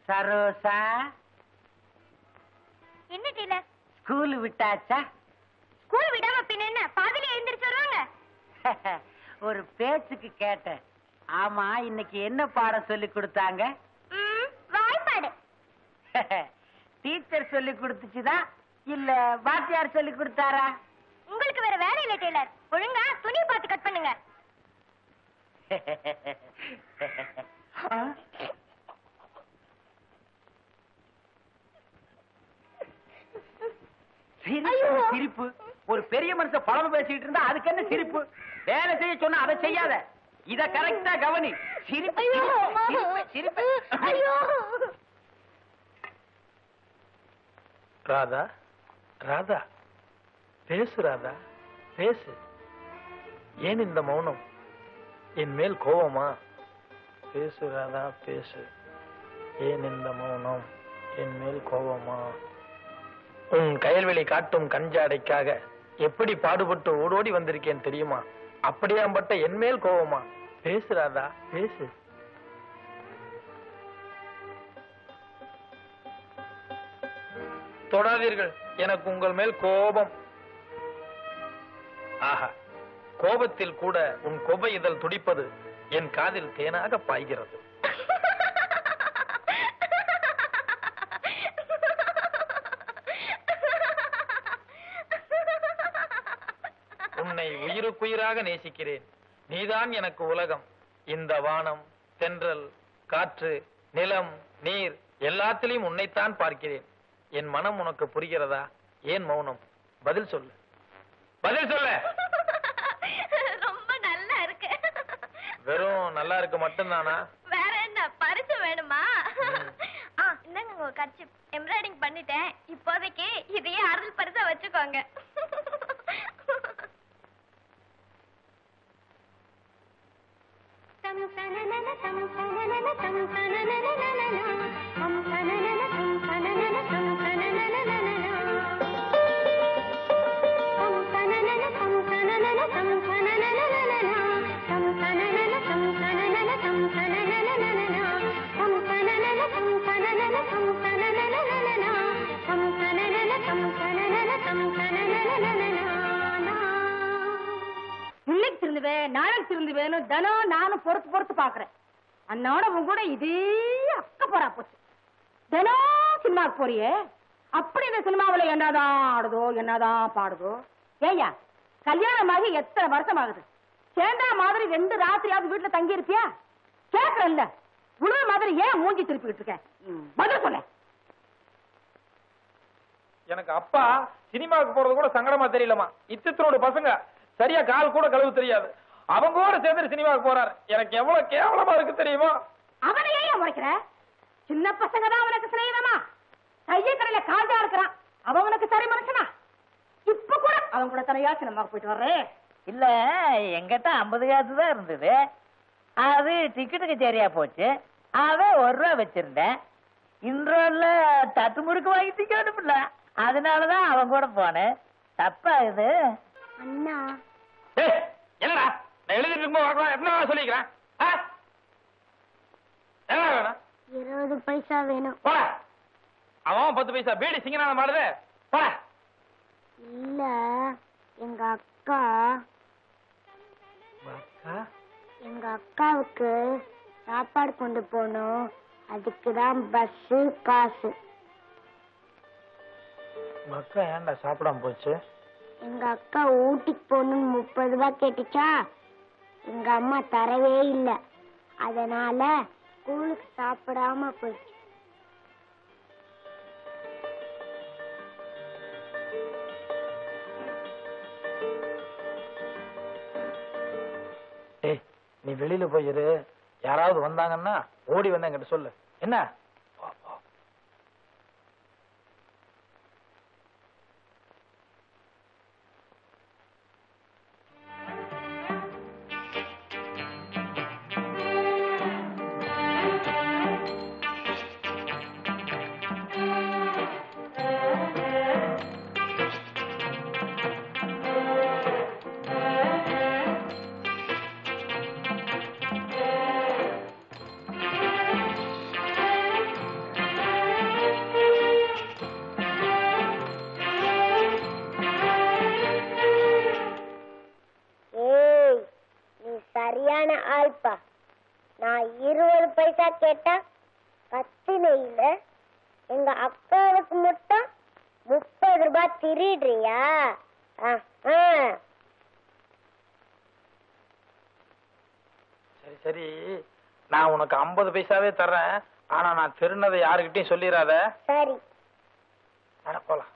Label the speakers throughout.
Speaker 1: சரோசா,
Speaker 2: என்ன dealer?
Speaker 1: School விட்டாச்சா?
Speaker 2: School விடாம பின்ன என்ன பாதியில எழுந்திருச்சு வருவாங்க?
Speaker 1: ஒரு பேச்சுக்கு கேட்டேன். ஆமா, இன்னைக்கு என்ன பாடம் சொல்லி கொடுத்தாங்க?
Speaker 2: வாய்ப்பாடு.
Speaker 1: டீச்சர் சொல்லி கொடுத்துச்சுதான் இல்ல வாத்தியார் சொல்லி கொடுத்தாரா?
Speaker 2: உங்களுக்கு வேற வேலை இல்ல டீலர். ஒழுங்கா துணி பார்த்து கட் பண்ணுங்க.
Speaker 1: சிரிப்பு. ஒரு பெரிய மனுஷன் பழம் பேசிட்டு இருந்தா அதுக்கு என்ன சிரிப்பு? வேலை செய்ய சொன்னா அதை செய்யாத. இத கரெக்டா கவனி. சிரிப்பு சிரிப்பு.
Speaker 3: ராதா, ராதா, பேசு ராதா, பேசு. ஏன் இந்த மௌனம்? என் மேல் கோபமா? பேசு ராதா, பேசு. ஏன் இந்த மௌனம்? என் மேல் கோபமா? உன் கயல்வெளி காட்டும் கஞ்சாடைக்காக எப்படி பாடுபட்டு ஓடோடி வந்திருக்கேன் தெரியுமா? அப்படியாம்பட்ட என் மேல் கோபமா? பேசு ராதா, பேசு. தொடாதீர்கள், எனக்கு உங்கள் மேல் கோபம். ஆஹா, கோபத்தில் கூட உன் கொபை இதழ் துடிப்பது என் காதில் தேனாக பாய்கிறது. உன்னை உயிருக்குயிராக நேசிக்கிறேன். நீதான் எனக்கு உலகம். இந்த வானம், தென்றல், காற்று, நிலம், நீர் எல்லாத்திலையும் உன்னைத்தான் பார்க்கிறேன். என் மனம் உனக்கு புரிகிறதா? ஏன் மௌனம்? பதில் சொல்லு, பதில் சொல்லு.
Speaker 2: ரொம்ப நல்லா இருக்கு.
Speaker 3: வெறும் நல்லா இருக்கு மட்டும்தானா?
Speaker 2: வேற என்ன பரிசு வேணுமா? என்னங்க உங்க கட்சி எம்ப்ராய்டிங் பண்ணிட்டேன். இப்போதைக்கு இதையே அருள் பரிசா வச்சுக்கோங்க.
Speaker 4: இன்னைக்கு திருந்துவேன், நாளைக்கு திருந்துவேன்னு தினம் நானும் பொறுத்து பாக்குறேன். அண்ணோட உன் கூட இதே அக்க போறா போச்சு. தினம் சினிமாவுக்கு போறியே, அப்படி இந்த சினிமாவில என்னதான் ஆடுதோ என்னதான் பாடுதோ? ஏய்யா, கல்யாணமாகி எத்தனை வருஷம் ஆகுது? சேர்ந்தா மாதிரி 2 ராத்திரியாவது வீட்டுல தங்கி இருப்பியா? கேட்கல உழுவ மாதிரி ஏன் மூஞ்சி திருப்பிக்கிட்டு இருக்க? பதில் சொல்ல.
Speaker 3: எனக்கு அப்பா சினிமாவுக்கு போறது கூட சங்கடமா தெரியலமா. இத்தனோட பசங்க சரியா கால் கூட கழுவு தெரியாது. அவங்க கூட சேர்ந்து சினிமாவுக்கு போறாரு. எனக்கு எவ்வளவு கேவலமா இருக்கு தெரியுமா?
Speaker 4: அவனை ஏன் முறைக்கிற? சின்ன பசங்க தான் அவனுக்கு சிநேகிதமா? கையை கடையில காஜா இருக்கிறான். அவன் உனக்கு சரி மனுஷனா? இப்ப கூட அவன் கூட தனியா சினிமாவுக்கு போயிட்டு வர்றேன்.
Speaker 1: இல்ல, எங்கிட்ட 50 காசு தான் இருந்தது. அது டிக்கெட்டுக்கு சரியா போச்சு. அவன் 1 ரூபா வச்சிருந்தேன். இன்றோல தட்டு முறுக்கு வாங்கி திக்க அனுப்பல. அதனாலதான் அவன் கூட போனேன். தப்பா இது?
Speaker 2: அண்ணா,
Speaker 3: என்னடா நான் எழுதிட்டு இருக்கும்போது என்ன சொல்லிக்கிறேன்? என்ன வேணும்?
Speaker 2: 20 பைசா வேணும்.
Speaker 3: போட. அவன் 10 பைசா பீடி சிங்கனால மாடுது. போட.
Speaker 2: இல்ல, எங்க அக்கா எங்க அக்காவுக்கு சாப்பாடு கொண்டு போகணும். அதுக்குதான் பஸ் காசு.
Speaker 3: மக்கா ஏன்டா சாப்பிடாம போச்சு?
Speaker 2: எங்க அக்கா ஊட்டிக்கு போகணும்னு 30 ரூபாய் கேட்டுச்சா? எங்க அம்மா தரவே இல்லை. அதனால ஸ்கூலுக்கு சாப்பிடாம போயிடுச்சு.
Speaker 3: ஏய், நீ வெளியில போயிரு. யாராவது வந்தாங்கன்னா ஓடி வந்தா என்கிட்ட சொல்லு. என்ன?
Speaker 2: சரியான ஆள்பா. நான் 20 பைசா கேட்டா கத்தினையில எங்க அக்காவுக்கு மட்டும் 30 ரூபாய் திருடுறியா?
Speaker 3: சரி சரி, நான் உனக்கு 50 பைசாவே தர்றேன். ஆனா நான் திருநதை யாருக்கிட்டையும் சொல்லிடாத.
Speaker 2: சரி.
Speaker 3: போலாம்.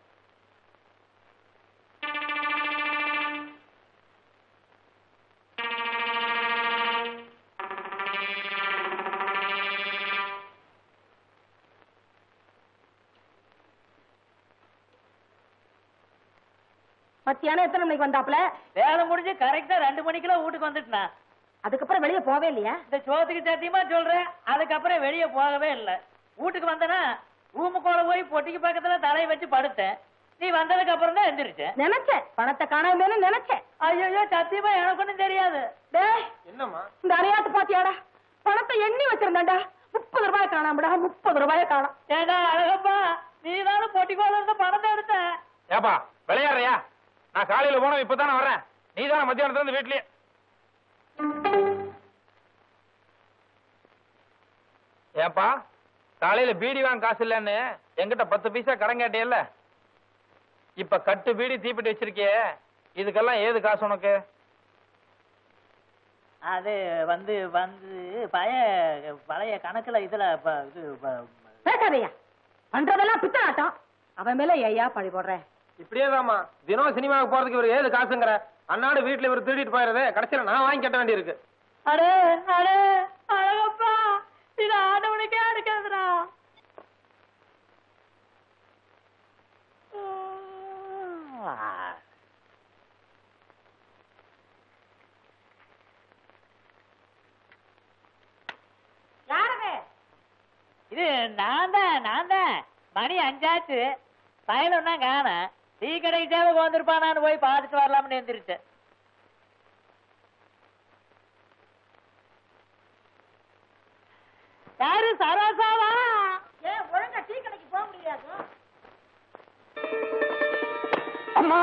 Speaker 4: மத்தியானம் எத்தனை மணிக்கு வந்தாப்ல?
Speaker 1: வேலை முடிஞ்சு கரெக்டா 2 மணிக்கெல்லாம் வீட்டுக்கு வந்துட்டுனா.
Speaker 4: அதுக்கப்புறம் வெளியே போவே இல்லையா?
Speaker 1: இந்த சோத்துக்கு சத்தியமா சொல்றேன், அதுக்கப்புறம் வெளியே போகவே இல்லை. வீட்டுக்கு வந்தனா ரூமுக்குள்ள போய் பொட்டிக்கு பக்கத்துல தலையை வச்சு படுத்தேன். நீ வந்ததுக்கு அப்புறம் தான் எந்திரிச்சேன்.
Speaker 4: நினைச்சேன் பணத்தை காணாமேனு நினைச்சேன்.
Speaker 1: ஐயோ சத்தியமா எனக்கு ஒண்ணும் தெரியாது.
Speaker 4: டேய்,
Speaker 3: என்னம்மா
Speaker 4: இந்த அரையாத்து பாத்தியாடா? பணத்தை எண்ணி வச்சிருந்தேன்டா. 30 ரூபாய் காணாமடா. 30 ரூபாய் காணாம்.
Speaker 1: ஏடா அழகப்பா, நீ தானே பொட்டிக்கோல இருந்த பணத்தை எடுத்த.
Speaker 3: ஏப்பா விளையாடுறியா? நான் காலையில போனோம், இப்பதானே வர்றேன். நீ தானே மத்தியானத்துல இருந்து வீட்லயே. ஏப்பா காலையில பீடி வாங்க காசு இல்லன்னு என்கிட்ட 10 பைசா கடன் கேட்டியல்ல? இப்ப கட்டு பீடி தீப்பெட்டி வச்சிருக்கியே, இதுக்கெல்லாம் ஏது காசு உனக்கு?
Speaker 1: அது வந்து பழைய கணக்குல இதுல
Speaker 4: பேசாதையா, பண்றதெல்லாம் பித்தலாட்டம். அவன் மேல ஏயா பழி போடுறேன்?
Speaker 3: இப்படியேதாம்மா தினம் சினிமாவுக்கு போறதுக்கு இவர் ஏது காசுங்கிற? அன்னாடு வீட்டுல இவர் திருடிட்டு போயிடுறது, கடைசியில நான் வாங்கி கட்ட வேண்டி இருக்கு.
Speaker 1: அடே அடே அழகப்பா, இது ஆண்டவனுக்கே அடுக்காதுடா.
Speaker 4: யாரவே?
Speaker 1: இது நான் தான். மணி 5 ஆச்சு. பயல ஒன்னா காண. டீ கடைக்கு தேவை வந்திருப்பானான்னு போய் பார்த்துட்டு வரலாம்னு எந்திரிச்சேன். யாரு சரோசாவா?
Speaker 4: ஏன் ஒழுங்கா டீ கடைக்கு போக முடியாது?
Speaker 3: அம்மா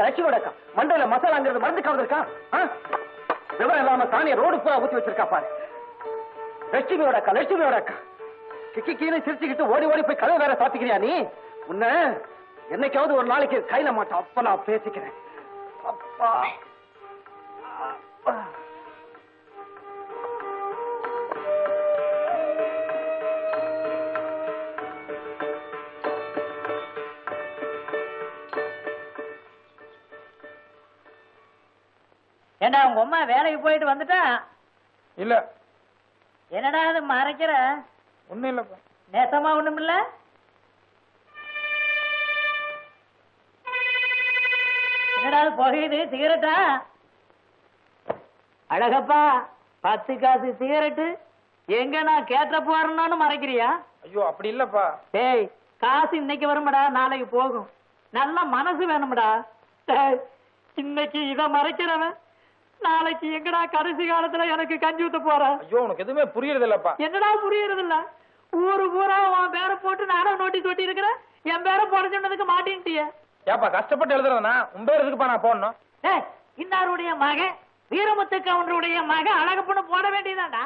Speaker 3: லட்சுமியோட மண்டையில மசாலாங்கிறது மருந்து கவர்ந்திருக்கா? விவரம் இல்லாம தானிய ரோடு பூரா ஊத்தி வச்சிருக்கா பாரு. லட்சுமியோட அக்கா கிக்கின்னு சிரிச்சுக்கிட்டு ஓடி ஓடி போய் கதை வேற சாத்திக்கிறியா நீ? உன்ன என்னைக்காவது ஒரு நாளைக்கு கையில மாட்டோம், அப்ப நான் பேசிக்கிறேன். அப்பா
Speaker 1: ஏண்டா உங்க அம்மா வேலைக்கு போயிட்டு வந்துட்டா?
Speaker 3: இல்ல.
Speaker 1: என்னடா அது மறைக்கிற?
Speaker 3: ஒண்ணும் இல்லப்பா.
Speaker 1: நேசமா ஒண்ணும் இல்ல? என்னடா புகையுது? சிகரெட்டா? அழகப்பா 10 காசு சிகரெட்டு எங்க நான் கேட்ட போறேன்னு மறைக்கிறியா?
Speaker 3: ஐயோ அப்படி இல்லப்பா.
Speaker 1: டேய், காசு இன்னைக்கு வரும்டா, நாளைக்கு போகும். நல்ல மனசு வேணும்டா. இன்னைக்கு இத மறைக்கிறவன் நாளைக்கு எங்கடா கடைசி காலத்துல எனக்கு கஞ்சி ஊத்த போற?
Speaker 3: ஐயோ உனக்கு எதுவுமே புரியறது இல்லப்பா.
Speaker 1: என்னடா புரியறது இல்ல? ஊரு பூரா உன் பேரை போட்டு நானும் நோட்டீஸ் ஒட்டி இருக்கிறேன். என் பேரை போட சொன்னதுக்கு மாட்டேன்ட்டிய.
Speaker 3: ஏப்பா கஷ்டப்பட்டு எழுதுறதுனா உன் பேர் எதுக்குப்பா நான் போடணும்?
Speaker 1: இன்னாருடைய மகன் வீரமுத்து கவுண்டருடைய மகன் அழகப்பண்ணு போட வேண்டியதாண்டா.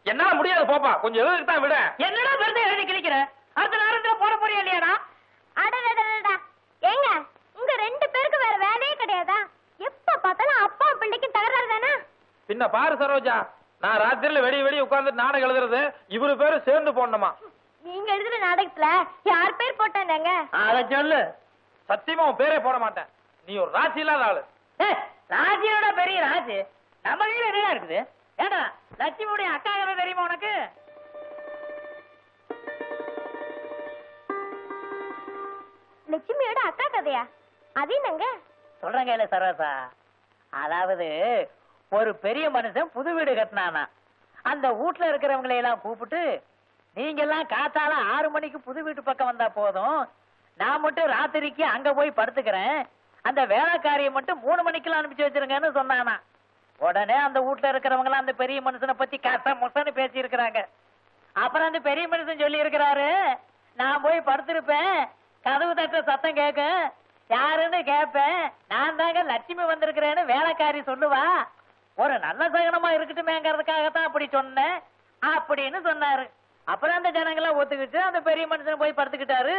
Speaker 3: என்னால முடியாது போப்பா, கொஞ்சம் எழுதுக்கு தான் விட.
Speaker 1: என்னடா பெருதை எழுதி கிழிக்கிற? அடுத்த நேரத்துல போட போறியா இல்லையாடா?
Speaker 2: அடடடடா, ஏங்க உங்க 2 பேருக்கு வேற வேலையே கிடையாதா? எப்ப பார்த்தாலும் அப்பா பிள்ளைக்கு தகராறு தானே?
Speaker 3: பின்ன பாரு சரோஜா, நான் ராத்திரில வெடி உட்கார்ந்து நாடகம் எழுதுறது இவரு பேரு சேர்ந்து போடணுமா?
Speaker 2: நீங்க எழுதுற நாடகத்துல யார் பேர் போட்டாங்க?
Speaker 1: அத சொல்லு.
Speaker 3: சத்தியமா உன் பேரே போட மாட்டேன். நீ ஒரு ராசி இல்லாத ஆளு.
Speaker 1: ராஜியோட பெரிய ராஜு நம்ம கையில என்ன இருக்குது? ஏடா லட்சுமியுடைய அக்கா கதை தெரியுமா உனக்கு?
Speaker 2: லட்சுமியோட அக்கா கதையா? அது என்னங்க
Speaker 1: சொல்றேன் கையில சரோசா. அதாவது ஒரு பெரிய மனுஷன் புது வீடு கட்டினானா. அந்த வீட்டுல இருக்கிறவங்களை எல்லாம் கூப்பிட்டு, நீங்க எல்லாம் காத்தால 6 மணிக்கு புது வீட்டு பக்கம் வந்தா போதும், நான் மட்டும் ராத்திரிக்கு அங்க போய் படுத்துக்கிறேன், அந்த வேலைக்காரியை மட்டும் 3 மணிக்கெல்லாம் அனுப்பிச்சு வச்சிருங்கன்னு சொன்னானா. உடனே அந்த வீட்டுல இருக்கிறவங்க எல்லாம் அந்த பெரிய மனுஷனை பத்தி கச முசன்னு பேசி இருக்கிறாங்க. அப்புறம் அந்த பெரிய மனுஷன் சொல்லி இருக்கிறாரு, நான் போய் படுத்திருப்பேன், கதவு தட்ட சத்தம் கேட்கும், யாருன்னு கேட்பேன், நான் தாங்க லட்சுமி வந்திருக்கிறேன்னு வேலைக்காரி சொல்லுவா, ஒரு நல்ல சகனமா இருக்கட்டுமேங்கிறதுக்காகத்தான் அப்படி சொன்னேன் அப்படின்னு சொன்னாரு. அப்புறம் அந்த ஜனங்களாம் ஒத்துக்கிட்டு அந்த பெரிய மனுஷன் போய் படுத்துக்கிட்டாரு.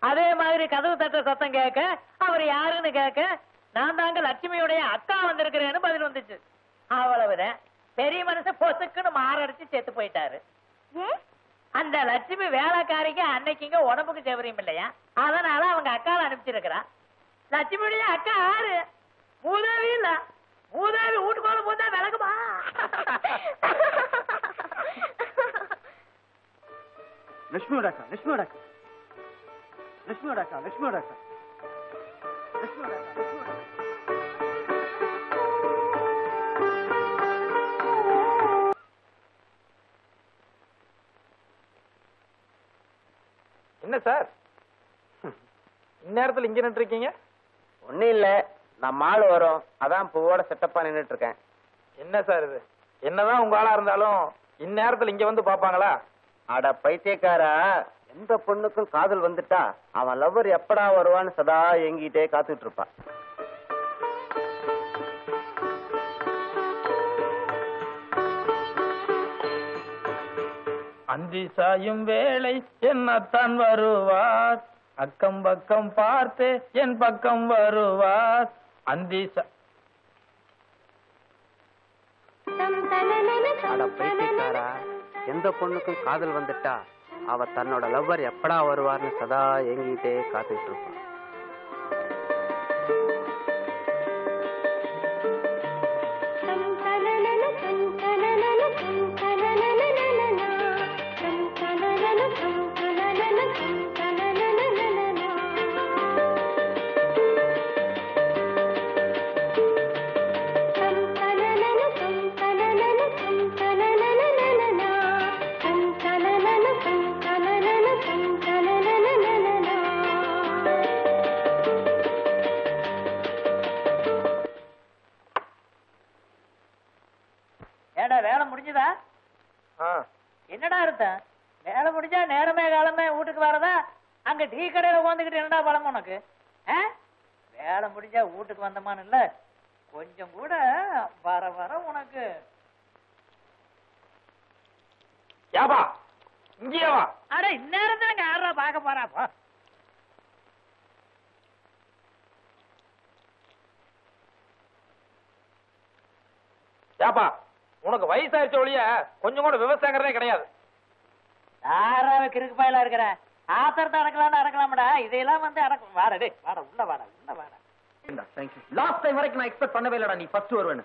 Speaker 1: அதே மாதிரி கதவு தட்ட சத்தம் கேட்க, அவர் யாருன்னு கேட்க, நான் தாங்க லட்சுமியுடைய அக்கா வந்திருக்கிறேன்னு பதில் வந்துச்சு. அவ்வளவுதான். பெரிய மனுஷன் பொசுக்குன்னு மாரடிச்சு செத்து போயிட்டாரு. அந்த லட்சுமி வேலைக்காரிக்கு அன்னைக்குங்க உடம்புக்கு சௌகரியம் இல்லையா, அதனால அவங்க அக்காவை அனுப்பிச்சிருக்கிறா. லட்சுமியுடைய அக்கா யாரு? மூதாவி இல்ல. மூதாவி வீட்டுக்குள்ள போதா விளக்குமா?
Speaker 5: லட்சுமியோட அக்கா, லட்சுமியோட அக்கா, லட்சுமியோட அக்கா, லட்சுமியோட அக்கா, லட்சுமியோட அக்கா, லட்சுமியோட அக்கா.
Speaker 3: என்ன சார் இந்நேரத்துல இங்க நின்று இருக்கீங்க?
Speaker 6: ஒண்ணும் இல்ல, நம்ம ஆளு வரும், அதான் பூவோட செட்டப்பா நின்னுட்டு இருக்கேன்.
Speaker 3: என்ன சார் இது? என்னதான் உங்க ஆளா இருந்தாலும் இந்நேரத்துல இங்க வந்து பாப்பாங்களா?
Speaker 6: அட பைத்தியக்காரா, எந்த பொண்ணுக்கும் காதல் வந்துட்டா அவன் லவ்வர் எப்படா வருவான்னு சதா எங்கிட்டே காத்துட்டு இருப்பான்.
Speaker 3: அந்தி சாயும் வேளை என்னத்தான் வருவார், அக்கம் பக்கம் பார்த்து என் பக்கம் வருவார். அந்தி
Speaker 6: அட பைத்தியக்காரா, எந்த பொண்ணுக்கும் காதல் வந்துட்டா அவ தன்னோட லவ்வர் எப்படா வருவார்னு சதா எங்கிட்டே காத்துட்டு இருப்பான்.
Speaker 1: ஏடா வேலை முடிஞ்சதா? என்னடா அர்த்தம்? வேலை முடிஞ்சா நேரமே காலமே வீட்டுக்கு வரதா? அங்க டீ கடையில உட்காந்துக்கிட்டு என்னடா பழம் உனக்கு? வேலை முடிஞ்சா வீட்டுக்கு வந்தமான்னு இல்ல, கொஞ்சம் கூட வர வர உனக்கு.
Speaker 3: யாபா இங்கேயா வா.
Speaker 1: அட இந்நேரத்துல இங்க யாரா பார்க்க போறாப்பா?
Speaker 3: யாபா, உனக்கு வயசாயிருச்ச ஒழிய கொஞ்சம் கூட விவசாயங்கிறதே கிடையாது.
Speaker 1: யாராவது கிறுக்கு பயலா இருக்கிற? ஆத்திரத்தை அடக்கலாம்னு அடக்கலாமடா, இதையெல்லாம் வந்து அடக்க. வாடா டே, வாடா உள்ள வாடா, உள்ள வாடா.
Speaker 6: லாஸ்ட் டைம் வரைக்கும் நான் எக்ஸ்பெக்ட் பண்ணவே இல்லடா நீ ஃபர்ஸ்ட் வருவேன்னு.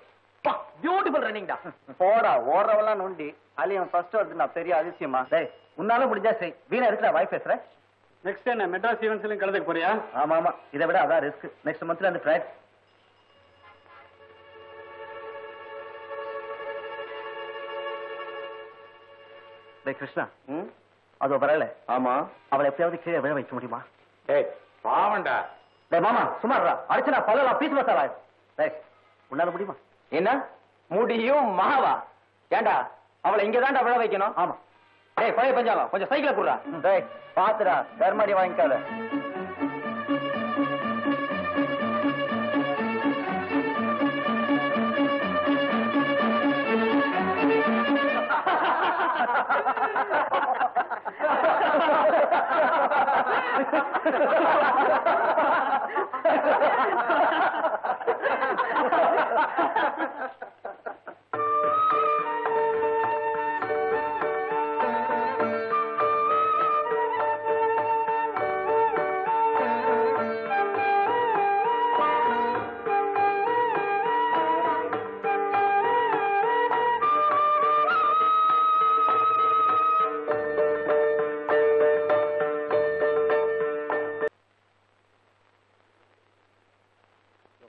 Speaker 6: பியூட்டிஃபுல் ரன்னிங்டா. போடா, ஓடுறவெல்லாம் நோண்டி அலியன் ஃபர்ஸ்ட் வருதுன்னா பெரிய அதிசயமா? டேய், உன்னால முடிஞ்சா செய். வீணா இருக்கிற வாய் பேசுற.
Speaker 5: நெக்ஸ்ட் என்ன மெட்ராஸ் ஈவென்ட்ஸ்லயும் கலந்துக்க போறியா?
Speaker 6: ஆமா ஆமா, இதை விட அதான் ரிஸ்க். நெக்ஸ்ட் மந்த்ல அந்த ட்ரையல். டேய் கிருஷ்ணா, அதோ வரல. ஆமா, அவளை எப்படியாவது கீழே விழ வைக்க முடியுமா?
Speaker 3: டேய் பாவண்டா.
Speaker 6: டேய் மாமா சுமாரா, அடிச்சனா பல்லலாம் பீஸ் மசாலா. டேய் உன்னால முடியுமா? என்ன முடியும் மாவா? ஏண்டா அவளை இங்கதான்டா விழ வைக்கணும். ஆமா. டேய் பழைய பஞ்சாலம் கொஞ்சம் சைக்கிளை குடுறா. டேய் பாத்துடா, தர்மாடி வாங்கிக்காத.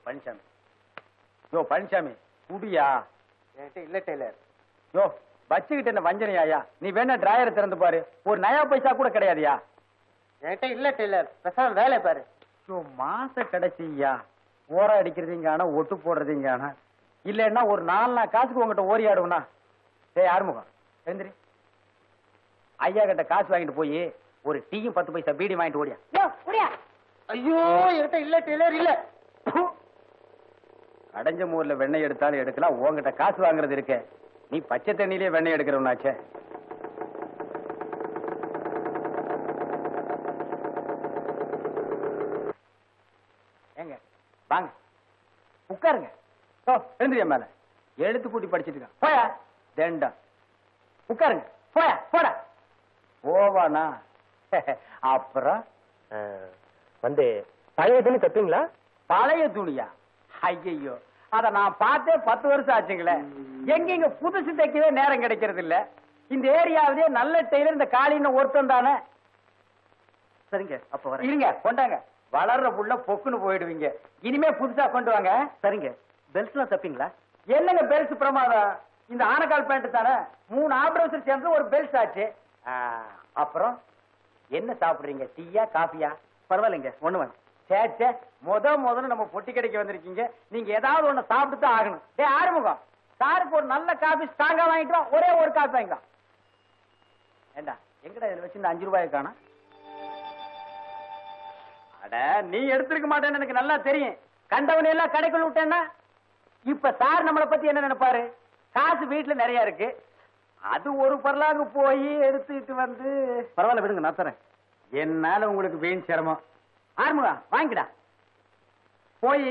Speaker 6: பழனிசாமி, யோ பழனிசாமி குடியா? என்கிட்ட இல்ல டெய்லர். யோ
Speaker 5: வச்சுக்கிட்டு என்ன வஞ்சனையாயா? நீ வேணா டிராயரை திறந்து பாரு, ஒரு நயா பைசா கூட கிடையாதுயா. என்கிட்ட இல்ல டெய்லர், பேசாம வேலை பாரு. மாச கிடைச்சியா, ஓரம் அடிக்கிறதுங்கான ஒட்டு போடுறதுங்கான இல்லன்னா ஒரு 4 நாள் காசுக்கு உங்ககிட்ட ஓரியாடுவனா? டேய் ஆறுமுகம் எந்திரி, ஐயா கிட்ட காசு வாங்கிட்டு போய் ஒரு டீயும் 10 பைசா பீடி வாங்கிட்டு ஓடியா. ஐயோ என்கிட்ட இல்ல டெய்லர் இல்ல. அடைஞ்ச மூர்ல வெண்ணெய் எடுத்தாலும் எடுக்கலாம், உங்ககிட்ட காசு வாங்குறது இருக்க. நீ பச்சை தண்ணியிலே வெண்ணெய் எடுக்கிறவனாச்சே. ஏங்க வாங்க உட்காருங்க. எழுந்திரியா மேல எழுத்து கூட்டி படிச்சிட்டு இருக்கான். போயா தேண்டா உட்காருங்க. போயா போடா. போவானா? அப்புறம்
Speaker 6: வந்து பழைய துணி தப்பீங்களா?
Speaker 5: பழைய துணியா? ஐயோ, அத நான் பார்த்தே 10 வருஷம் ஆச்சுங்களே. எங்க புதுசு தைக்கவே நேரம் கிடைக்கிறது இல்ல. இந்த ஏரியாவிலே நல்ல டெய்லர் இந்த காலின்னு ஒருத்தன் தானே.
Speaker 6: சரிங்க, அப்ப வர
Speaker 5: இருங்க கொண்டாங்க. வளர்ற புள்ள பொக்குன்னு போயிடுவீங்க. இனிமே புதுசா கொண்டு வாங்க.
Speaker 6: சரிங்க. பெல்ட்லாம் தப்பீங்களா?
Speaker 5: என்னங்க பெல்ட் பிரமாதம்? இந்த ஆனக்கால் பேண்ட் தானே, 3 ஆப்ரேஷன் சேர்ந்து ஒரு பெல்ட் ஆச்சு. அப்புறம் என்ன சாப்பிடுறீங்க, டீயா காஃபியா?
Speaker 6: பரவாயில்லைங்க, ஒண்ணு வாங்க.
Speaker 5: சேச்சே, முதல்ல நம்ம பொட்டி கடைக்கு வந்திருக்கீங்க, நீங்க ஏதாவது ஒண்ணு சாப்பிட்டு தான் ஆகணும். ஆறுமுகம், சாருக்கு ஒரு நல்ல காபி ஸ்ட்ராங்கா வாங்கிட்டு வா. ஒரே ஒரு காபி வாங்கிக்கலாம். ஏண்டா எங்கடா இதுல வச்சு இந்த 5 ரூபாயை காணோம்? அட நீ எடுத்திருக்க மாட்டேன்னு எனக்கு நல்லா தெரியும். கண்டவனை எல்லாம் கடைக்குள்ள விட்டேன்னா இப்ப சார் நம்மளை பத்தி என்ன நினைப்பாரு? காசு வீட்டுல நிறைய இருக்கு, அது ஒரு பரலாக போய் எடுத்துட்டு வந்து.
Speaker 6: பரவாயில்ல விடுங்க, நான் தரேன்.
Speaker 5: என்னால உங்களுக்கு வீண் சிரமம். ஆறுமுகா வாங்கிடா, போய்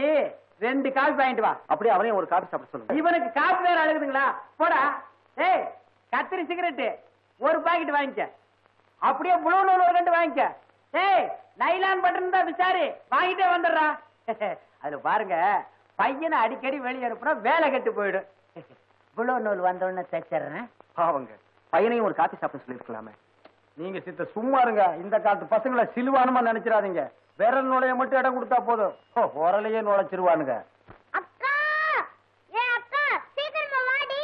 Speaker 5: 2 காபி வாங்கிட்டு வா.
Speaker 6: அப்படியே அவனையும் ஒரு காபி சாப்பிட சொல்லுங்க.
Speaker 5: இவனுக்கு காபி வேற அழுகுதுங்களா? போடா. ஏய் கத்திரி சிகரெட் ஒரு பாக்கெட் வாங்கிக்க. அப்படியே முழு நூல் ஒரு 2 வாங்கிக்க. ஏய் நைலான் பட்டன் தான் விசாரி, வாங்கிட்டே வந்துடுறா. அதுல பாருங்க, பையனை அடிக்கடி வெளியே அனுப்புனா வேலை கெட்டு போயிடும். முழு நூல் வந்தோடனே தைச்சிடுறேன்.
Speaker 6: பாவங்க, பையனையும் ஒரு காபி சாப்பிட சொல்லிருக்கலாமே.
Speaker 5: நீங்க சித்த சும்மா இருங்க. இந்த காலத்து பசங்களை சிலுவானுமா நினைச்சிடாதீங்க. விரல் நுழைய மட்டும் இடம் கொடுத்தா போதும், உரலையே நுழைச்சிருவானுங்க.
Speaker 2: அக்கா, ஏ அக்கா, சீக்கிரமா வாடி.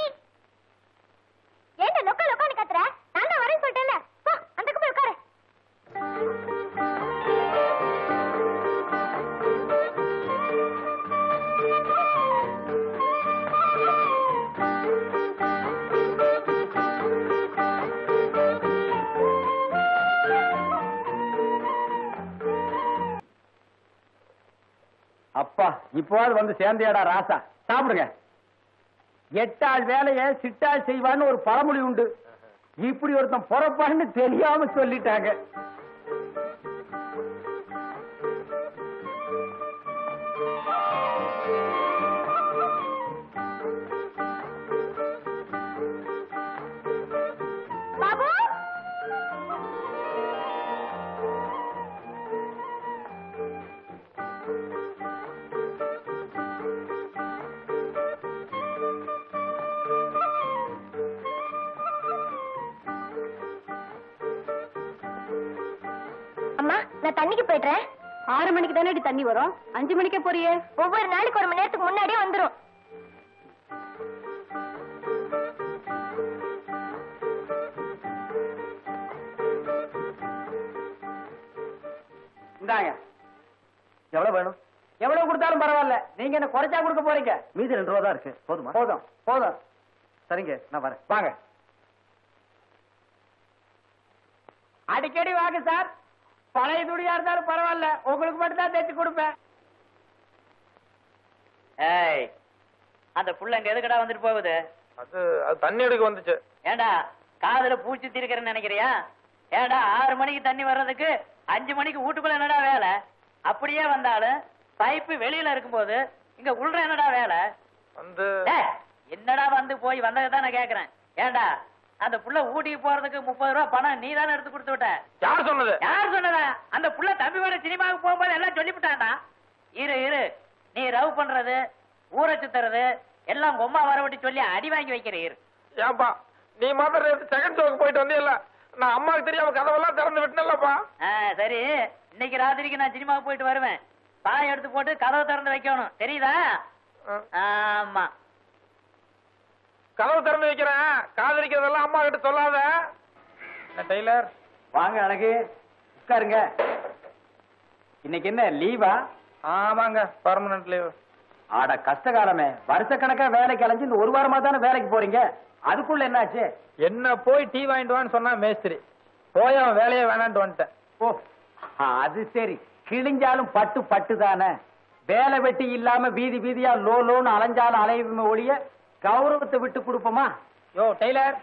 Speaker 2: ஏன்டா லொக்க லொக்கன்னு கத்துற? நான் தான் வரேன்னு சொல்லிட்டேன்ல. போ, அந்தக்கு போய் உட்காரு.
Speaker 5: அப்பா இப்போது வந்து சேர்ந்தியாடா ராசா, சாப்பிடுங்க. 8 ஆள் வேலையை சிட்டாள் செய்வான்னு ஒரு பழமொழி உண்டு. இப்படி ஒருத்தன் பொறப்பான்னு தெரியாம சொல்லிட்டாங்க.
Speaker 2: பாபு, அம்மா நான் தண்ணிக்கு போயிடுறேன்.
Speaker 4: 6 மணிக்கு தானே தண்ணி வரும், 5 மணிக்கே போறியே?
Speaker 2: ஒவ்வொரு நாளைக்கு 1 மணி நேரத்துக்கு முன்னாடியே வந்துரும்.
Speaker 5: இந்தாங்க.
Speaker 6: எவ்வளவு வேணும்?
Speaker 5: எவ்வளவு கொடுத்தாலும் பரவாயில்ல, நீங்க என்ன குறைச்சா கொடுக்க போறீங்க?
Speaker 6: மீதி 2 ரூபா தான் இருக்கு, போதுமா?
Speaker 5: போதும் போதும்.
Speaker 6: சரிங்க, நான் வரேன்.
Speaker 5: வாங்க. அடிக்கடி வாங்க சார். பழைய துணியா இருந்தாலும் பரவாயில்ல, உங்களுக்கு மட்டும் தான் தைச்சு கொடுப்பேன்.
Speaker 1: ஏய், அந்த புள்ள இங்க எதுக்கடா வந்துட்டு போகுது?
Speaker 3: அது தண்ணி எடுக்க வந்துச்சு.
Speaker 1: ஏண்டா காதுல பூச்சி தீர்க்கிறேன்னு நினைக்கிறியா? ஏண்டா 6 மணிக்கு தண்ணி வர்றதுக்கு 5 மணிக்கு வீட்டுக்குள்ள என்னடா வேலை? அப்படியே வந்தாலும் பைப்பு வெளியில இருக்கும்போது இங்க உள்ள என்னடா வேலை?
Speaker 3: வந்து
Speaker 1: ஏய், என்னடா வந்து போய் வந்ததை நான் கேக்குறேன். ஏண்டா அந்த புள்ள ஊட்டிக்கு போறதுக்கு 30 ரூபா பணம் நீ தானே எடுத்து கொடுத்து விட்ட?
Speaker 3: யார் சொன்னது?
Speaker 1: யார் சொன்னதா? அந்த புள்ள தம்பியோட சினிமாவுக்கு போகும்போது எல்லாம் சொல்லிவிட்டான்டா. இரு, நீ ரவ் பண்றது, ஊரை சுத்துறது எல்லாம் உங்க அம்மா வரவிட்டு சொல்லி அடி வாங்கி வைக்கிற.
Speaker 3: ஏன்பா நீ மாத்திரம் செகண்ட் ஷோக்கு போயிட்டு வந்தியல்ல, நான் அம்மாவுக்கு தெரியாம கதவெல்லாம் திறந்து விட்டேன்லப்பா.
Speaker 1: சரி, இன்னைக்கு ராத்திரிக்கு நான் சினிமாவுக்கு போயிட்டு வருவேன். பாய் எடுத்து போட்டு கதவை திறந்து வைக்கணும், தெரியுதா? ஆமா.
Speaker 3: கதவு திறந்து வைக்கிறேன். காதலிக்கிறதெல்லாம் அம்மா கிட்ட சொல்லாத. டெய்லர்
Speaker 5: வாங்க அழகு, உட்காருங்க. இன்னைக்கு என்ன லீவா?
Speaker 3: ஆமாங்க, பர்மனன்ட் லீவ்.
Speaker 5: ஆட கஷ்டகாலமே, வருஷக்கணக்கா வேலைக்கு அலைஞ்சு இந்த ஒரு வாரமா தானே வேலைக்கு போறீங்க. அதுக்குள்ள என்னாச்சு?
Speaker 3: என்ன போய் டீ வாங்கிட்டு வான்னு சொன்னா மேஸ்திரி, போய் அவன் வேலையே வேணான்ட்டு வந்துட்டேன்.
Speaker 5: ஓ, அது சரி. கிழிஞ்சாலும் பட்டு பட்டு தானே. வேலை வெட்டி இல்லாம வீதி வீதியா லோன்னு அலைஞ்சாலும் அலையுமே ஒழிய கௌரவத்தை விட்டு கொடுப்போமா?
Speaker 3: யோ டெய்லர்,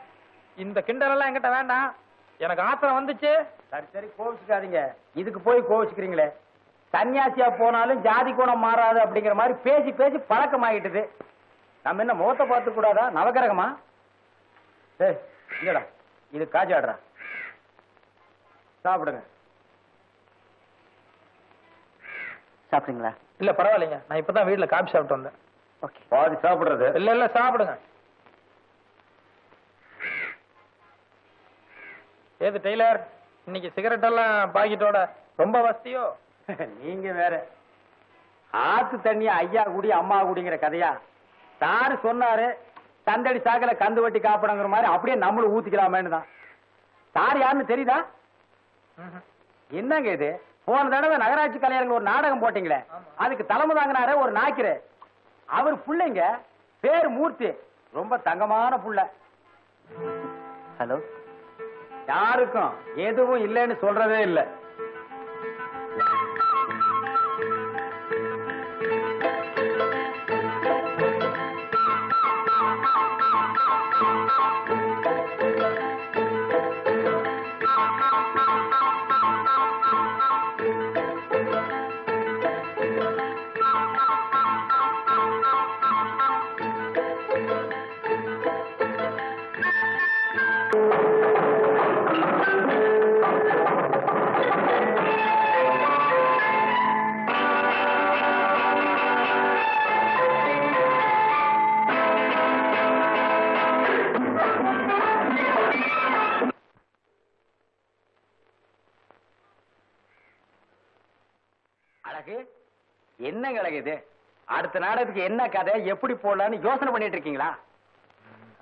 Speaker 3: இந்த கிண்டலெல்லாம் என்கிட்ட வேண்டாம். எனக்கு ஆத்திரம் வந்துச்சு.
Speaker 5: சரி சரி, கோவிச்சுக்காதீங்க. இதுக்கு போய் கோவிச்சுக்கிறீங்களே. சன்னியாசியா போனாலும் ஜாதி குணம் மாறாது அப்படிங்கிற மாதிரி பேசி பேசி பழக்கமாயிட்டுது. நம்ம என்ன முகத்தை பார்த்து கூடாதா? நவகிரகமா? ஏய், இல்லடா, இது காஜாடுறா. சாப்பிடுங்க. சாப்பிடுங்களா?
Speaker 3: இல்ல பரவாயில்லைங்க, நான் இப்பதான் வீட்டுல காபி சாப்பிட்டு வந்தேன்.
Speaker 5: ஓகே. பாதி சாப்பிடுறது?
Speaker 3: இல்ல சாப்பிடுங்க. ஏது டெய்லர், இன்னைக்கு சிகரெட் எல்லாம் பாக்கெட்டோட ரொம்ப வசதியோ?
Speaker 5: நீங்க வேற. ஆத்து தண்ணி ஐயா குடி அம்மா குடிங்கிற கதையா? சாரு சொன்னாரு, தந்தடி சாக்கல கந்து வட்டி காப்படங்கிற மாதிரி அப்படியே நம்மளும் ஊத்திக்கலாமேன்னு தான். சார் யாருன்னு தெரியுதா? என்னங்க இது? போன தடவை நகராட்சி கலைஞர்கள் ஒரு நாடகம் போட்டீங்களே, அதுக்கு தலைமை தாங்கினாரு ஒரு நாய்க்கிற. அவர் புள்ளைங்க பேர் மூர்த்தி, ரொம்ப தங்கமான புள்ள. ஹலோ, யாருக்கும் எதுவும் இல்லைன்னு சொல்றதே இல்ல. என்னங்க அழகு இது? அடுத்த நாடகத்துக்கு என்ன கதை எப்படி போடலான்னு யோசனை பண்ணிட்டு இருக்கீங்களா?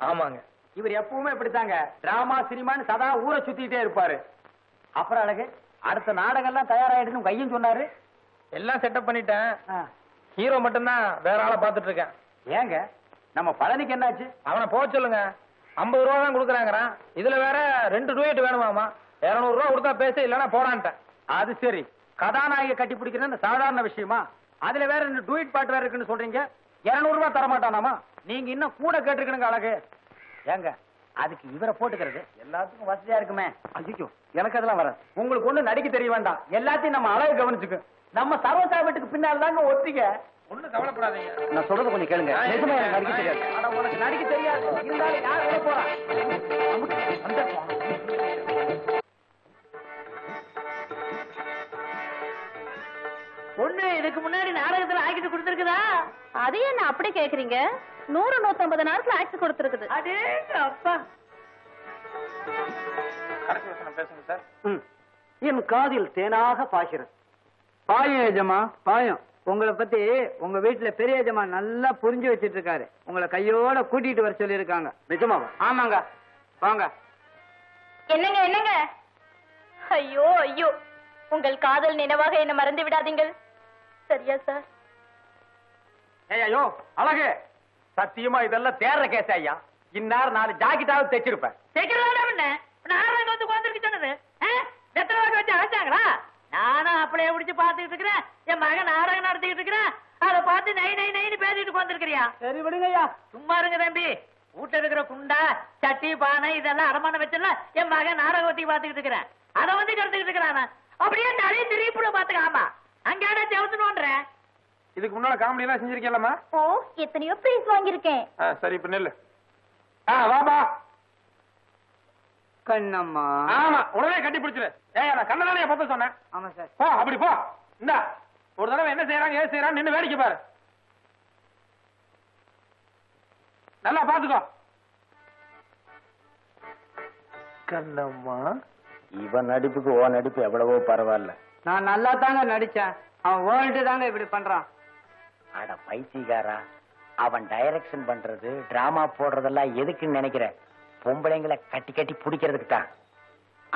Speaker 3: ஆமாங்க.
Speaker 5: இவர் எப்பவுமே இப்படித்தாங்க, டிராமா சினிமான்னு சதா ஊரை சுத்திட்டே இருப்பாரு. அப்புறம் அழகு, அடுத்த நாடகம் எல்லாம் தயாராயிடுன்னு கையும் சொன்னாரு.
Speaker 3: எல்லாம் செட்டப் பண்ணிட்டேன். ஹீரோ மட்டும்தான் வேற ஆளை பாத்துட்டு இருக்கேன்.
Speaker 5: ஏங்க, நம்ம பழனிக்கு என்னாச்சு?
Speaker 3: அவனை போக சொல்லுங்க. 50 ரூபா தான் கொடுக்குறாங்கிறான். இதுல வேற 2 டூயட் வேணுமாமா. 200 ரூபா கொடுத்தா பேச, இல்லன்னா போடான்ட்டேன்.
Speaker 5: அது சரி, கதாநாயகி கட்டி பிடிக்கிறது சாதாரண விஷயமா? அதுல வேற 2 டூயட் பாட்டு வேற இருக்குன்னு சொல்றீங்க. 200 ரூபாய் தர மாட்டானாமா? நீங்க இன்னும் கூட கேட்டிருக்கணுங்க அழகு. ஏங்க, அதுக்கு இவரை போட்டுக்கிறது எல்லாத்துக்கும் வசதியா இருக்குமே. ஐயோ, எனக்கு அதெல்லாம் வர. உங்களுக்கு ஒண்ணு நடிக்க தெரிய வேண்டாம், எல்லாத்தையும் நம்ம அழகு கவனிச்சுக்கு. நம்ம சர்வசா வீட்டுக்கு பின்னால் தாங்க ஒத்திக்க.
Speaker 3: ஒண்ணும் கவலைப்படாதீங்க.
Speaker 5: நான் சொல்றது கொஞ்சம் கேளுங்க. நிஜமா எனக்கு நடிக்க தெரியாது. ஆனா உனக்கு நடிக்க தெரியாது, இருந்தாலும் யார் உள்ள போறா?
Speaker 1: பொண்ணு இதுக்கு முன்னாடி நாடகத்துல ஆக்கிட்டு கொடுத்துருக்குதா?
Speaker 4: அது என்ன அப்படி கேக்குறீங்க? 100-150 நேரத்துல ஆக்ட் கொடுத்துருக்குது.
Speaker 1: அதே அப்பா.
Speaker 3: கடைசி வசனம் பேசுங்க சார்.
Speaker 5: என் காதில் தேனாக பாய்கிறது.
Speaker 7: பாயம் எஜமா, பாயம். உங்களை பத்தி உங்க வீட்டுல பெரிய எஜமா நல்லா புரிஞ்சு வச்சிட்டு இருக்காரு. உங்களை கையோட கூட்டிட்டு வர சொல்லி இருக்காங்க.
Speaker 5: நிஜமாவா?
Speaker 7: ஆமாங்க, வாங்க.
Speaker 4: என்னங்க என்னங்க? ஐயோ ஐயோ, உங்கள் காதல் நினைவாக என்ன மறந்து விடாதீங்கள். சரியா சார்?
Speaker 5: ஐயோ அழகு, சத்தியமா இதெல்லாம் தேர்ற கேஸ் ஐயா. இந்நேரம் 4 ஜாக்கெட்டாவது தைச்சிருப்பேன்.
Speaker 1: நாடகம் வந்து குழந்தைக்கு சொன்னது எத்தனை வாக்கு வச்சு அழைச்சாங்களா? நானும் அப்படியே பிடிச்சு பாத்துக்கிட்டு இருக்கிறேன். என் மகன் நாடகம் நடத்திக்கிட்டு இருக்கிறேன். அதை பார்த்து நை நை நைன்னு பேசிட்டு வந்துருக்கிறியா?
Speaker 5: சரி விடுங்க ஐயா.
Speaker 1: சும்மா இருங்க தம்பி. வீட்டுல இருக்கிற குண்டா சட்டி பானை இதெல்லாம் அடமான வச்சல என் மகன் நாடகம் ஒத்தி பாத்துக்கிட்டு இருக்கிறேன். அதை வந்து கருத்துக்கிட்டு இருக்கிறான். அப்படியே நிறைய திருப்பிட பாத்துக்க. ஆமா, அங்காட செவத்துணுன்றேன்.
Speaker 3: இதுக்கு முன்னால காமெடி எல்லாம் செஞ்சிருக்கேன்லம்மா?
Speaker 4: ஓ, எத்தனையோ பிரைஸ் வாங்கியிருக்கேன்.
Speaker 3: சரி, இப்ப நெல்லு. வாபா.
Speaker 7: கண்ணம்மா.
Speaker 3: ஆமா, உடனே கட்டி பிடிச்சிரு. ஏய், நான் கண்ணதானே பத்த சொன்னேன்.
Speaker 7: ஆமா சார்.
Speaker 3: போ, அப்படி போ. இந்தா ஒரு தடவை என்ன செய்யறாங்க ஏது செய்யறாங்க நின்னு வேடிக்கை பாரு. நல்லா பாத்துக்கோ.
Speaker 5: கண்ணம்மா, இவன் நடிப்புக்கு ஓ நடிப்பு எவ்வளவோ பரவாயில்ல.
Speaker 7: நான் நல்லா தாங்க நடிச்சேன். அவன் வேர்ல்டு தாங்க இப்படி பண்றான்.
Speaker 5: அட பைத்தியக்காரா,
Speaker 1: அவன் டைரக்ஷன் பண்றது டிராமா போடுறதெல்லாம் எதுக்குன்னு நினைக்கிற? பொம்பளைங்களை கட்டி கட்டி பிடிக்கிறதுக்கு தான்.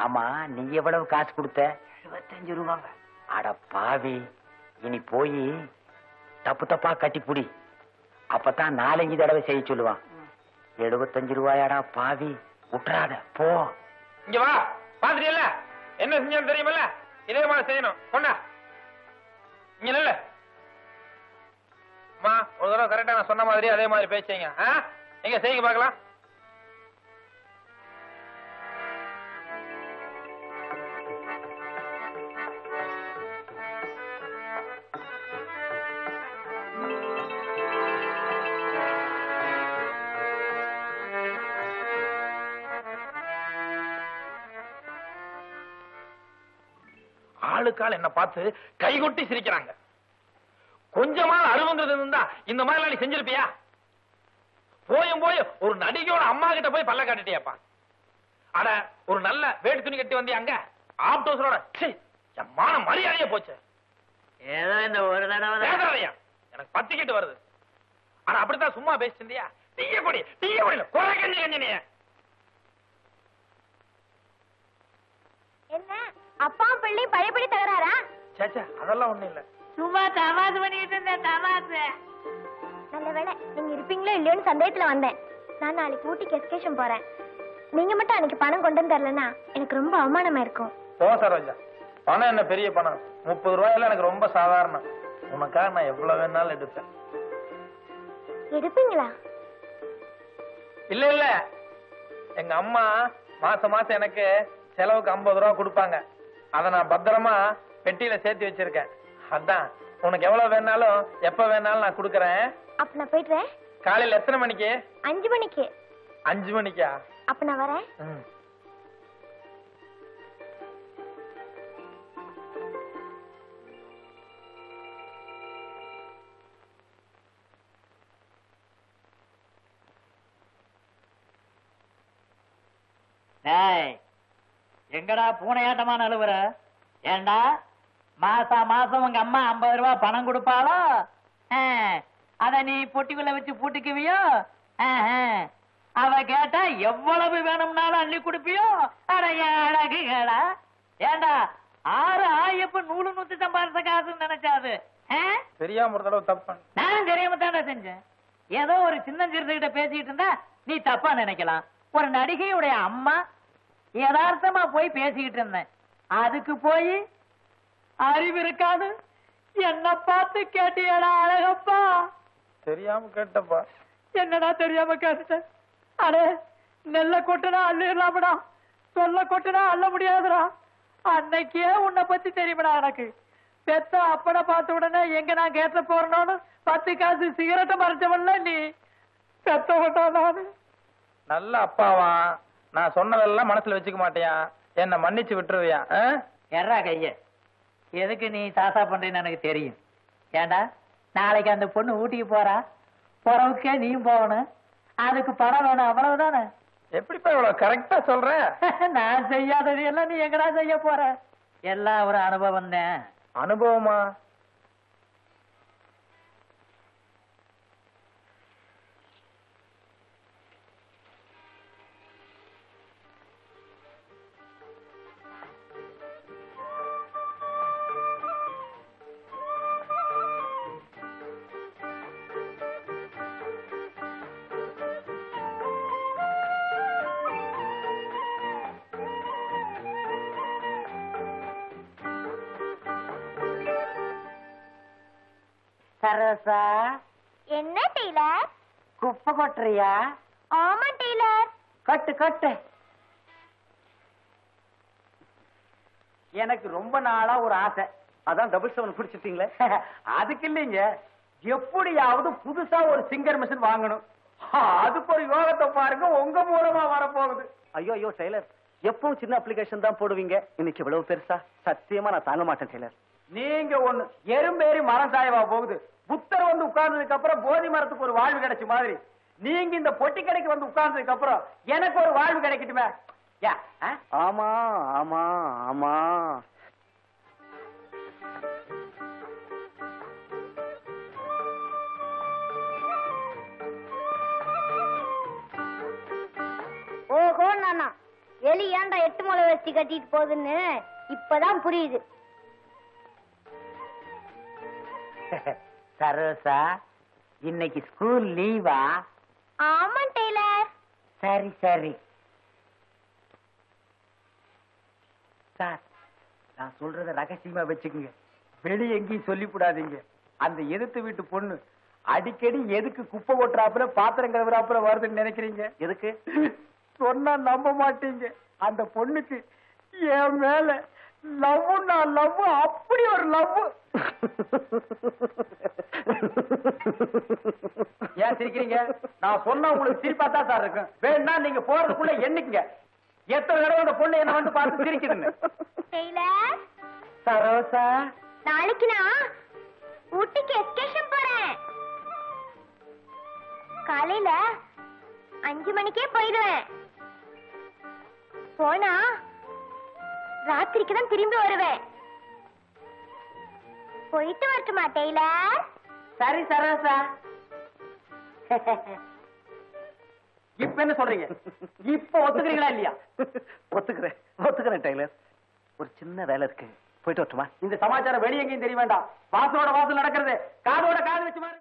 Speaker 1: ஆமா, நீ எவ்வளவு காசு கொடுத்த? 75 ரூபாங்க. அட பாவி, இனி போய் தப்பு தப்பா கட்டி புடி, அப்பதான் 4-5 தடவை செய்ய சொல்லுவான். 75 ரூபாயாடா பாவி, விட்டுறாத போ.
Speaker 3: இங்க வா, பாத்துட்டியல்ல என்ன செஞ்சு தெரியுமல்ல, இதே மாதிரி செய்யணும். கொண்டா இங்க இல்ல அம்மா, ஒரு தடவை கரெக்டா நான் சொன்ன மாதிரி அதே மாதிரி பேசுங்க. எங்க செய்யுங்க பாக்கலாம். ஆளுக்கால் என்ன பார்த்து கைகொட்டி சிரிக்கிறாங்க. கொஞ்சமா அருவங்கிறது இருந்தா இந்த மாதிரி நீ செஞ்சிருப்பியா? போயும் போய் ஒரு நடிகையோட அம்மா கிட்ட போய் பல்ல காட்டிட்டியாப்பா. அட, ஒரு நல்ல வேட்டு துணி கட்டி வந்தியா அங்க ஆப்டோஸரோட மான மரியாதையே போச்சு.
Speaker 1: ஏதோ இந்த ஒரு தடவை
Speaker 3: எனக்கு 10 கிட்ட வருது. ஆனா அப்படித்தான் சும்மா பேசிட்டு இருந்தியா? டீய கொடி குறை கஞ்சி கஞ்சினிய.
Speaker 2: என்ன அப்பா பிள்ளை பழையபடி தகராறா?
Speaker 3: சேச்சா, அதெல்லாம் ஒண்ணும் இல்ல.
Speaker 1: சும்மா தமாசு பண்ணிட்டு இருந்தேன். தமாசு.
Speaker 2: நல்ல வேளை நீங்க இருப்பீங்களோ இல்லையோன்னு சந்தேகத்துல வந்தேன். நான் நாளைக்கு ஊட்டிக்கு எஸ்கேஷன் போறேன். நீங்க மட்டும் அன்னைக்கு பணம் கொண்டு வந்து தரலன்னா எனக்கு ரொம்ப அவமானமா இருக்கும்.
Speaker 3: போ சரோஜா, பணம் என்ன பெரிய பணம்? 30 ரூபாயில எனக்கு ரொம்ப சாதாரணம். உனக்காக நான் எவ்வளவு வேணாலும் எடுப்பேன்.
Speaker 2: எடுப்பீங்களா?
Speaker 3: இல்ல, எங்க அம்மா மாசம் மாசம் எனக்கு செலவுக்கு 50 ரூபா கொடுப்பாங்க. அத நான் பத்திரமா பெட்டியில சேர்த்து வச்சிருக்கேன். அதான் உனக்கு எவ்வளவு வேணாலும் எப்ப வேணாலும் நான் கொடுக்கறேன்.
Speaker 2: அப்ப நான் போயிடுறேன்.
Speaker 3: காலையில எத்தனை மணிக்கு?
Speaker 2: 5 மணிக்கு.
Speaker 3: 5 மணிக்கா?
Speaker 2: அப்ப நான் வரேன்.
Speaker 1: எங்கடா பூனையாட்டமா நழுவுற? ஏண்டா மாசம் உங்க அம்மா 50 ரூபாய் பணம் கொடுப்பாளோ? அத நீ பொட்டிக்குள்ள வச்சு பூட்டிக்குவியோ? அவ கேட்டா எவ்வளவு வேணும்னாலும் அள்ளி கொடுப்பியோ? அழகுகளா? ஏண்டா 6 ஆயப்ப 100 சம்பாதிச்ச காசுன்னு நினைச்சாது?
Speaker 3: தெரியாம ஒரு தடவை தப்பு.
Speaker 1: நான் தெரியாம தானே செஞ்சேன். ஏதோ ஒரு சின்ன சிறுத்தைகிட்ட பேசிட்டு இருந்தா நீ தப்பா நினைக்கலாம். ஒரு நடிகையுடைய அம்மா யதார்த்தமா போய் பேசிக்கிட்டு இருந்தேன். அதுக்கு போய் அறிவு இருக்காது என்ன பார்த்து கேட்டியடா அழகப்பா?
Speaker 3: தெரியாம கேட்டப்பா.
Speaker 1: என்னடா தெரியாம கேட்டுட்ட? அடே, நெல்ல கொட்டுனா அள்ளிடலாமடா, சொல்ல கொட்டுனா அள்ள முடியாதுடா. அன்னைக்கே உன்னை பத்தி தெரியுமடா எனக்கு. பெத்த அப்பட பார்த்த உடனே எங்க நான் கேட்ட போறேன்னு 10 காசு சிகரெட்டை மறைச்சவன்ல நீ. பெத்தவட்டா நானு.
Speaker 3: நல்ல அப்பாவா? நான் சொன்னதெல்லாம் மனசுல வச்சுக்க மாட்டியா? என்ன மன்னிச்சு விட்டுருவியா?
Speaker 1: எறா கைய எதுக்கு நீ தாசா பண்றேன்னு எனக்கு தெரியும். ஏண்டா, நாளைக்கு அந்த பொண்ணு ஊட்டிக்கு போறா, புறவுக்கே நீயும் போகணும். அதுக்கு பணம் வேணும், அவ்வளவுதானே?
Speaker 3: எப்படிப்பா இவ்வளவு கரெக்டா சொல்ற?
Speaker 1: நான் செய்யாதது எல்லாம் நீ எங்கடா செய்ய போற? எல்லாம் ஒரு அனுபவம் தான்.
Speaker 3: அனுபவமா?
Speaker 1: சரோசா,
Speaker 2: என்ன டெய்லர்?
Speaker 1: குப்பை கொட்டுறியா?
Speaker 2: ஆமா டெய்லர்.
Speaker 1: கொட்டு கொட்டு.
Speaker 5: எனக்கு ரொம்ப நாளா ஒரு ஆசை. அதான் டபுள் 7 குடிச்சிட்டீங்களே. அதுக்கு இல்லைங்க, எப்படியாவது புதுசா ஒரு சிங்கர் மிஷின் வாங்கணும். அதுக்கு ஒரு யோகத்தை பாருங்க, உங்க மூலமா வரப்போகுது. ஐயோ டெய்லர், எப்பவும் சின்ன அப்ளிகேஷன் தான் போடுவீங்க, இன்னைக்கு இவ்வளவு பெருசா? சத்தியமா நான் தாங்க மாட்டேன் டெய்லர். நீங்க ஒண்ணு எறும்பேறி மரம் சாயவா போகுது. புத்தர் வந்து உட்கார்ந்ததுக்கு அப்புறம் போதி மரத்துக்கு ஒரு வாழ்வு கிடைச்ச மாதிரி நீங்க இந்த பொட்டி கடைக்கு வந்து உட்கார்ந்ததுக்கு அப்புறம் எனக்கு ஒரு வாழ்வு கிடைக்கட்டுமே. ஆமா ஆமா ஆமா.
Speaker 2: எலி ஏன்டா 8 முளை வச்சு கட்டிட்டு போகுதுன்னு இப்பதான் புரியுது.
Speaker 1: சரோசா, இன்னைக்கு ஸ்கூல் லீவா?
Speaker 2: ஆமா டெய்லர்.
Speaker 1: சரி சரி. சார், நான் சொல்றத ரகசியமா வச்சுக்கோங்க, வெளியே எங்கேயும் சொல்லிவிடாதீங்க. அந்த எதிர்த்து வீட்டு பொண்ணு அடிக்கடி எதுக்கு குப்பை கொட்டுறாப்புல பாத்திரம் கழுவுறாப்புல வருதுன்னு நினைக்கிறீங்க? எதுக்கு சொன்னா நம்ப மாட்டீங்க. அந்த பொண்ணுக்கு என் மேல லவ்னா லவ், அப்படி ஒரு லவ்.
Speaker 5: ஏன் சிரிக்கிறீங்க? நான் சொன்னா உங்களுக்கு சிரிப்பா தான் சார் இருக்கும். வேணா நீங்க போறதுக்குள்ள எண்ணிக்கங்க எத்தனை தடவை அந்த பொண்ணு என்ன வந்து பார்த்து சிரிக்குதுன்னு.
Speaker 2: டெய்லர்,
Speaker 1: சரோசா,
Speaker 2: நாளைக்கு நான் ஊட்டிக்கு எஸ்கேஷன் போறேன். காலையில 5 மணிக்கே போயிடுவேன். போனா ராத்திரிக்கு தான் திரும்பி வருவேன். போயிட்டு வரட்டுமா டெய்லர்?
Speaker 1: சரி சரோசா.
Speaker 5: இப்ப என்ன சொல்றீங்க? இப்ப ஒத்துக்கிறீங்களா இல்லையா?
Speaker 6: ஒத்துக்கிறேன் டெய்லர். ஒரு சின்ன வேலை இருக்கு, போயிட்டு வரட்டுமா?
Speaker 5: இந்த சமாச்சாரம் வெளியே எங்கேயும் தெரிய வேண்டாம். வாசலோட வாசல் நடக்கிறது காதோட காது வச்சு மாதிரி